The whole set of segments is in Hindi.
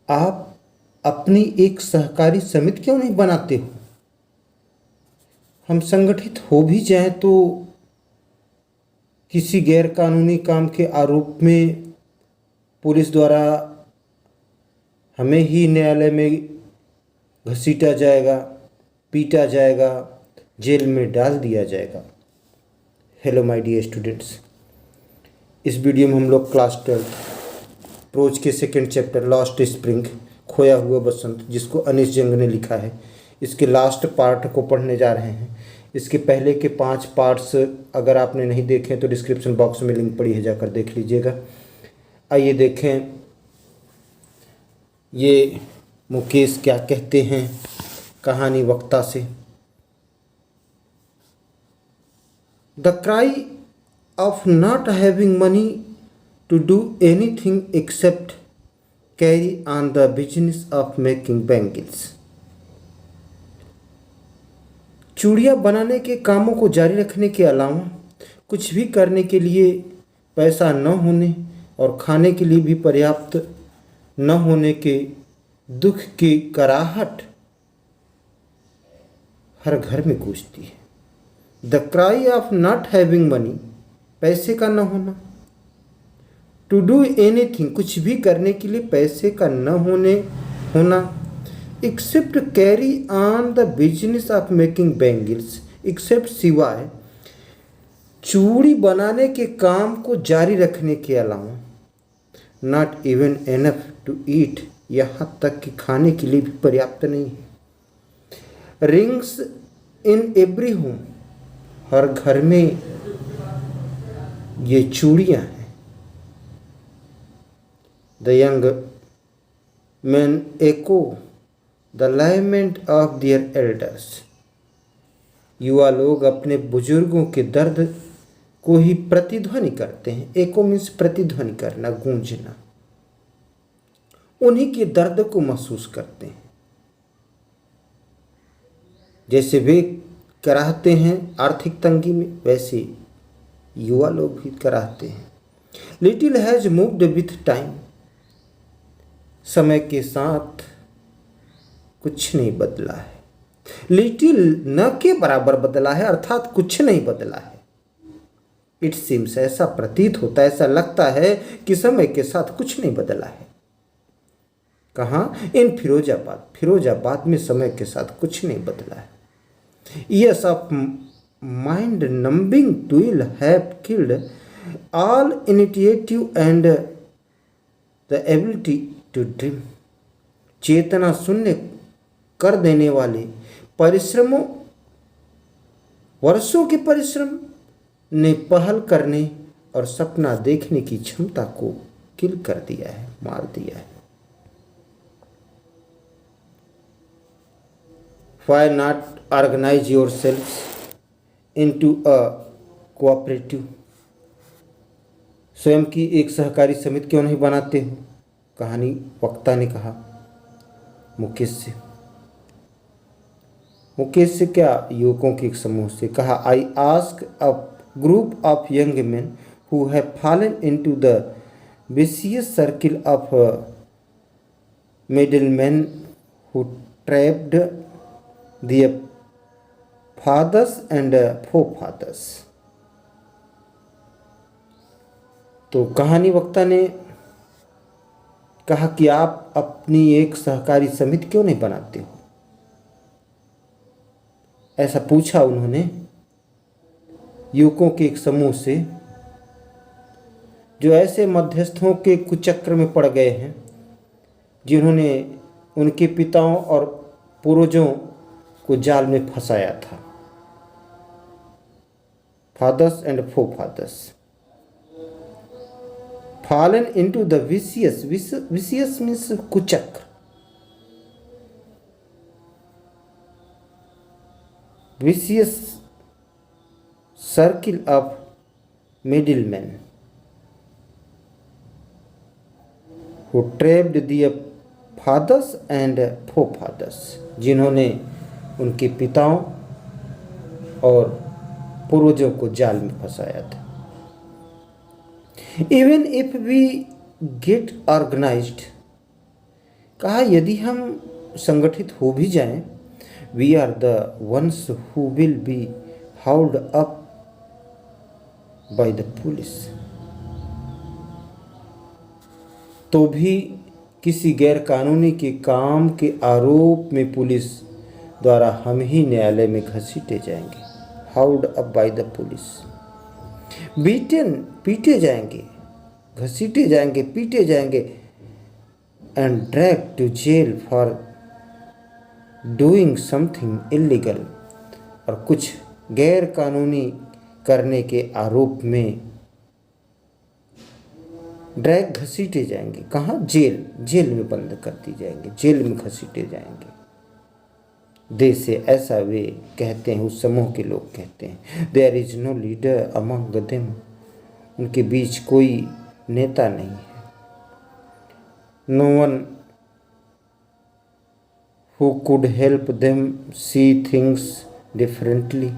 आप अपनी एक सहकारी समिति क्यों नहीं बनाते हो? हम संगठित हो भी जाएं तो किसी गैर कानूनी काम के आरोप में पुलिस द्वारा हमें ही न्यायालय में घसीटा जाएगा, पीटा जाएगा, जेल में डाल दिया जाएगा। हेलो माय डियर स्टूडेंट्स, इस वीडियो में हम लोग क्लास 12 प्रोज के सेकंड चैप्टर लॉस्ट स्प्रिंग, खोया हुआ बसंत, जिसको अनीश जंग ने लिखा है, इसके लास्ट पार्ट को पढ़ने जा रहे हैं। इसके पहले के 5 पार्ट्स अगर आपने नहीं देखे तो डिस्क्रिप्शन बॉक्स में लिंक पड़ी है, जाकर देख लीजिएगा। आइए देखें ये मुकेश क्या कहते हैं कहानी वक्ता से। The cry of not having money to do anything except carry on the business of making bangles. चूड़ियाँ बनाने के कामों को जारी रखने के अलावा कुछ भी करने के लिए पैसा न होने और खाने के लिए भी पर्याप्त न होने के दुख की कराहट हर घर में गूंजती है। The cry of not having money, पैसे का न होना, टू डू एनीथिंग, कुछ भी करने के लिए पैसे का न होना, except carry on the business of making bangles, except सिवाय चूड़ी बनाने के काम को जारी रखने के अलावा, not even enough to eat, यहाँ तक कि खाने के लिए भी पर्याप्त नहीं है। रिंग्स इन एवरी होम, हर घर में ये चूड़ियाँ हैं। The young man echo the lament of their elders, युवा लोग अपने बुजुर्गों के दर्द को ही प्रतिध्वनि करते हैं। एको मीन्स प्रतिध्वनि करना, गूंजना, उन्हीं के दर्द को महसूस करते हैं। जैसे वे कराहते हैं आर्थिक तंगी में, वैसे युवा लोग भी कराहते हैं। Little has moved with time, समय के साथ कुछ नहीं बदला है। लिटिल न के बराबर बदला है, अर्थात कुछ नहीं बदला है। इट सीम्स, ऐसा प्रतीत होता है, ऐसा लगता है कि समय के साथ कुछ नहीं बदला है। कहाँ? इन फिरोजाबाद, फिरोजाबाद में समय के साथ कुछ नहीं बदला है। Years of mind numbing toil have killed all initiative and the ability to dream. चेतना शून्य कर देने वाले परिश्रमों, वर्षों के परिश्रम ने पहल करने और सपना देखने की क्षमता को किल कर दिया है, मार दिया है। Why not organize yourselves into a cooperative? स्वयं की एक सहकारी समिति क्यों नहीं बनाते हो? कहानी वक्ता ने कहा मुकेश से। मुकेश से क्या? युवकों के एक समूह से। कहा I ask a group of young men who have fallen into the vicious circle of middleman who trapped their fathers and forefathers। तो कहानी वक्ता ने कहा कि आप अपनी एक सहकारी समिति क्यों नहीं बनाते हो? ऐसा पूछा उन्होंने युवकों के एक समूह से, जो ऐसे मध्यस्थों के कुचक्र में पड़ गए हैं जिन्होंने उनके पिताओं और पूर्वजों को जाल में फंसाया था। Fathers and forefathers, fallen into the vicious, vicious means कुचक्र, vicious circle of middleman who trapped their fathers and forefathers, जिन्होंने उनके पिताओं और पूर्वजों को जाल में फंसाया था। Even if we get organised, कहा यदि हम संगठित हो भी जाएं, we are the ones who will be hauled up by the police. तो भी किसी गैर कानूनी के काम के आरोप में पुलिस द्वारा हम ही न्यायालय में घसीटे जाएंगे। Hauled up by the police, beaten, पीटे जाएंगे, घसीटे जाएंगे, पीटे जाएंगे, and drag to jail for doing something illegal, और कुछ गैर कानूनी करने के आरोप में ड्रैग, घसीटे जाएंगे। कहाँ? जेल, जेल में बंद कर दी जाएंगे, जेल में घसीटे जाएंगे। दे से ऐसा वे कहते हैं, उस समूह के लोग कहते हैं, there is no leader among them, उनके बीच कोई नेता नहीं है। No one who could help them see things differently,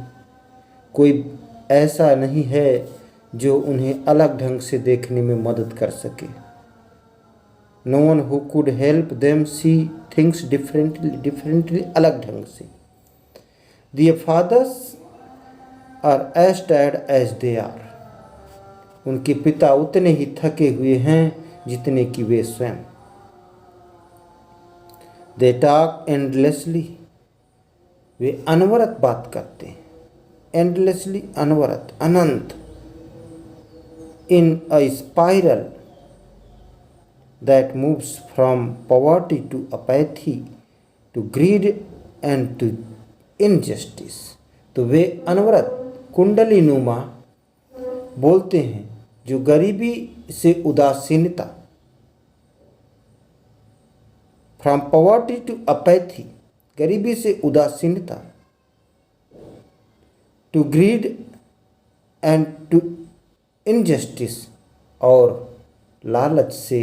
कोई ऐसा नहीं है जो उन्हें अलग ढंग से देखने में मदद कर सके। No one who could help them see things differently, अलग ढंग से। Their fathers are as tired as they are, उनके पिता उतने ही थके हुए हैं जितने कि वे स्वयं। दे टॉक एंडलेसली, वे अनवरत बात करते हैं, एंडलेसली, अनवरत, अनंत। In a spiral that moves from poverty to apathy to greed and to injustice, तो वे अनवरत कुंडली नुमा बोलते हैं जो गरीबी से उदासीनता, फ्रॉम पॉवर्टी टू अपैथी, गरीबी से उदासीनता, to greed and to injustice, और लालच से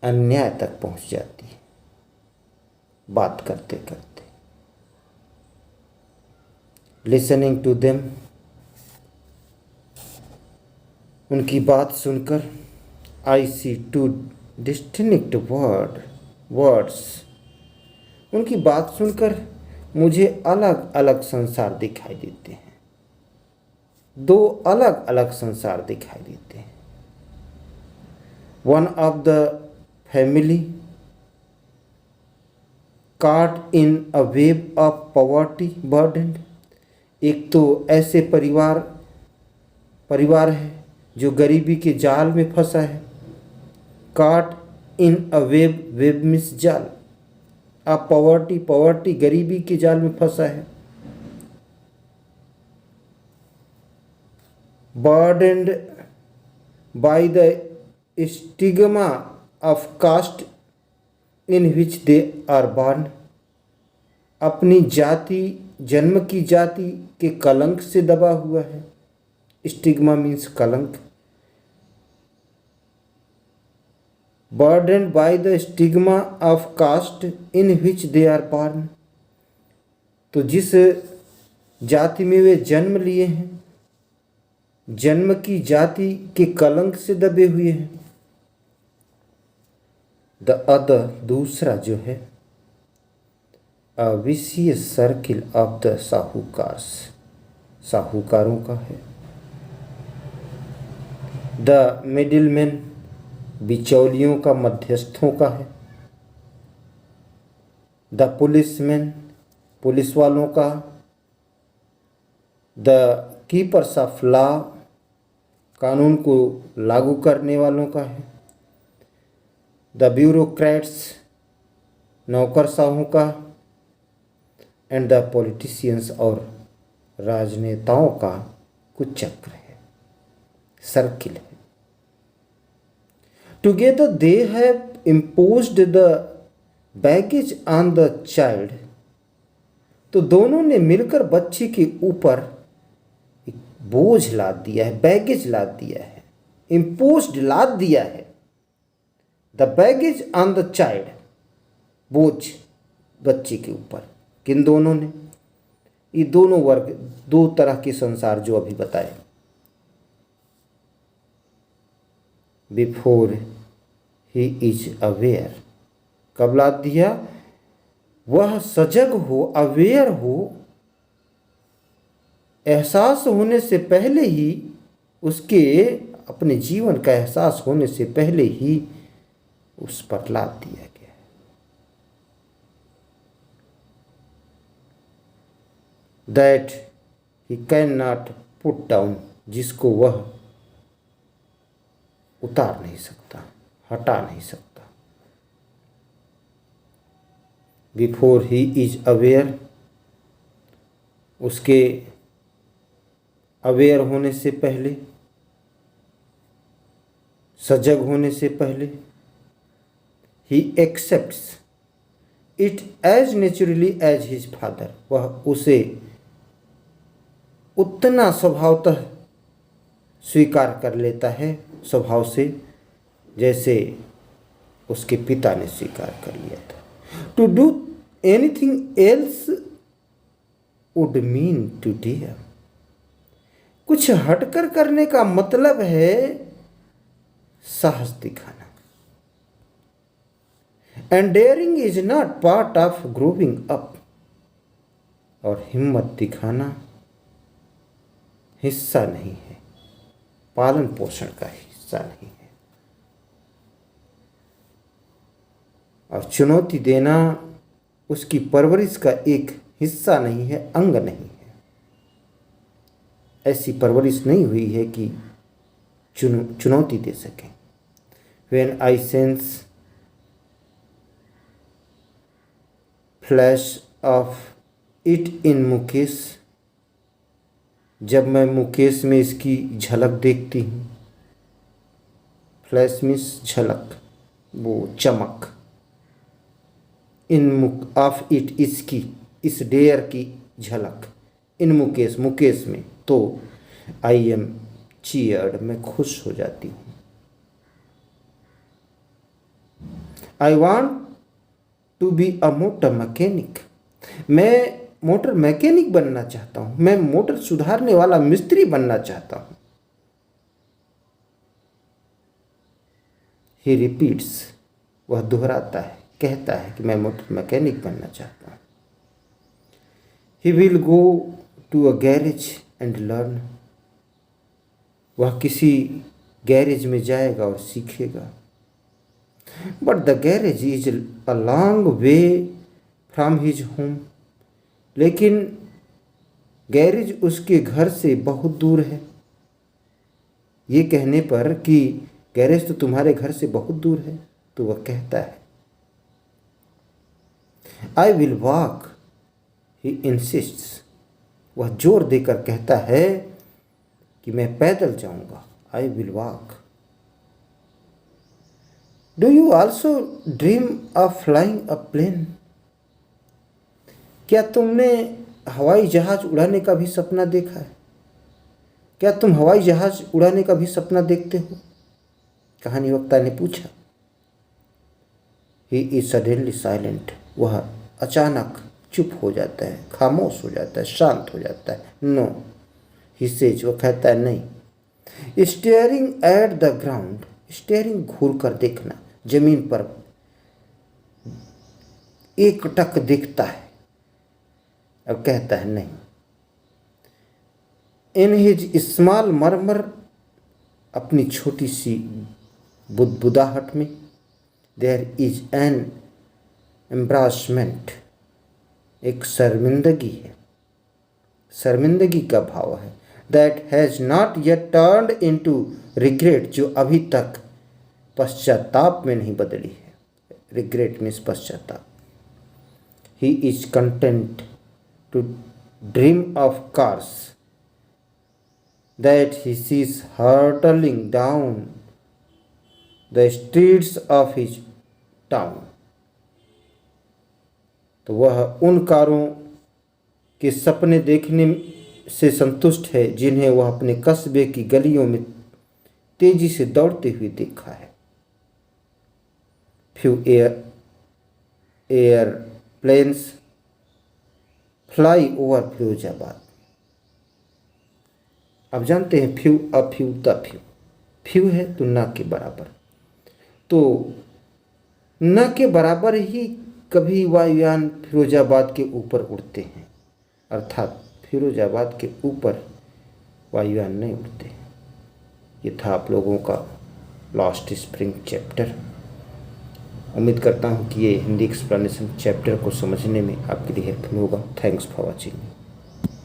अन्याय तक पहुंच जाती है बात करते करते। लिसनिंग टू देम, उनकी बात सुनकर, आई सी टू डिस्टिंक्ट वर्ड्स, उनकी बात सुनकर मुझे अलग अलग संसार दिखाई देते हैं, दो अलग अलग संसार दिखाई देते हैं। One of the family caught in a web of poverty burdened, एक तो ऐसे परिवार है जो गरीबी के जाल में फंसा है। caught in a web, web means जाल, a poverty, गरीबी के जाल में फंसा है। burdened by the stigma of caste in which they are born, अपनी जाति, जन्म की जाति के कलंक से दबा हुआ है। स्टिग्मा मीन्स कलंक। burdened by the stigma of caste in which they are born, तो जिस जाति में वे जन्म लिए हैं, जन्म की जाति के कलंक से दबे हुए हैं। द अदर, दूसरा जो है, a vicious circle of the sahukars, साहूकारों का है। द मिडिलमैन, बिचौलियों का, मध्यस्थों का है। द पुलिसमैन, पुलिस वालों का। द कीपर्स ऑफ लॉ, कानून को लागू करने वालों का है। द ब्यूरोक्रेट्स, नौकरशाहों का। एंड द पॉलिटिशियंस, और राजनेताओं का कुछ चक्र है, सर्किल है। Together they have imposed the baggage on the child, तो दोनों ने मिलकर बच्चे के ऊपर एक बोझ लाद दिया है, बैगेज लाद दिया है, इम्पोज्ड लाद दिया है। The baggage on the child, बोझ बच्चे के ऊपर। किन दोनों ने? ये दोनों वर्ग, दो तरह के संसार जो अभी बताए। Before he is aware. कब ला दिया? वह सजग हो, अवेयर हो, एहसास होने से पहले ही, उसके अपने जीवन का एहसास होने से पहले ही उस पर लाद दिया गया। That he can not put down, जिसको वह उतार नहीं सकता, हटा नहीं सकता। बिफोर ही इज अवेयर, उसके अवेयर होने से पहले, सजग होने से पहले, he accepts it as naturally as his father, वह उसे उतना स्वभावतः स्वीकार कर लेता है, स्वभाव से, जैसे उसके पिता ने स्वीकार कर लिया था। To do anything else would mean to dare, कुछ हटकर करने का मतलब है साहस दिखाना। And daring is not part of growing up, और हिम्मत दिखाना हिस्सा नहीं है, पालन पोषण का हिस्सा नहीं है। और चुनौती देना उसकी परवरिश का एक हिस्सा नहीं है, अंग नहीं है। ऐसी परवरिश नहीं हुई है कि चुनौती दे सके। When I sense flash of it in Mukesh, जब मैं मुकेश में इसकी झलक देखती हूँ। फ्लैश मीन्स झलक, वो चमक। इन ऑफ इट, इसकी, इस डेयर की झलक, इन मुकेश, मुकेश में, तो आई एम चीयर्ड, मैं खुश हो जाती हूँ। I want to be a motor mechanic, मैं मोटर मैकेनिक बनना चाहता हूँ, मैं मोटर सुधारने वाला मिस्त्री बनना चाहता हूँ। ही रिपीट्स, वह दोहराता है, कहता है कि मैं मोटर मैकेनिक बनना चाहता हूँ। He will go to a garage and learn, वह किसी गैरेज में जाएगा और सीखेगा। But the garage is a long way from his home, लेकिन गैरेज उसके घर से बहुत दूर है। ये कहने पर कि गैरेज तो तुम्हारे घर से बहुत दूर है, तो वह कहता है आई विल वॉक, ही इंसिस्ट्स, वह जोर देकर कहता है कि मैं पैदल जाऊंगा। I will walk. Do you also dream of flying a plane, क्या तुमने हवाई जहाज उड़ाने का भी सपना देखा है? क्या तुम हवाई जहाज उड़ाने का भी सपना देखते हो? कहानी वक्ता ने पूछा। ही इज सडनली साइलेंट, वह अचानक चुप हो जाता है, खामोश हो जाता है, शांत हो जाता है। नो, ही सेज, वह कहता है नहीं। Staring at the ground, steering घूर कर देखना, जमीन पर एकटक दिखता है। अब कहता है नहीं। इन हिज स्मॉल मरमर, अपनी छोटी सी बुदबुदाहट में, देयर इज एन एम्ब्रासमेंट, एक शर्मिंदगी है, शर्मिंदगी का भाव है। That has not yet turned into regret, जो अभी तक पश्चाताप में नहीं बदली है। रिग्रेट मीन्स पश्चाताप। He is content to dream of cars that he sees hurtling down the streets of his town, तो वह उन कारों के सपने देखने से संतुष्ट है जिन्हें वह अपने कस्बे की गलियों में तेजी से दौड़ते हुए देखा है। Few airplanes fly over Firozabad. अब जानते हैं फ्यू, अफ्यू, तफ्यू। फ्यू है तो ना के बराबर, तो न के बराबर ही कभी वायुयान फिरोजाबाद के ऊपर उड़ते हैं, अर्थात फिरोजाबाद के ऊपर वायुयान नहीं उड़ते। ये था आप लोगों का लास्ट स्प्रिंग चैप्टर। उम्मीद करता हूँ कि ये हिंदी एक्सप्लेनेशन चैप्टर को समझने में आपके लिए हेल्पफुल होगा। Thanks for watching.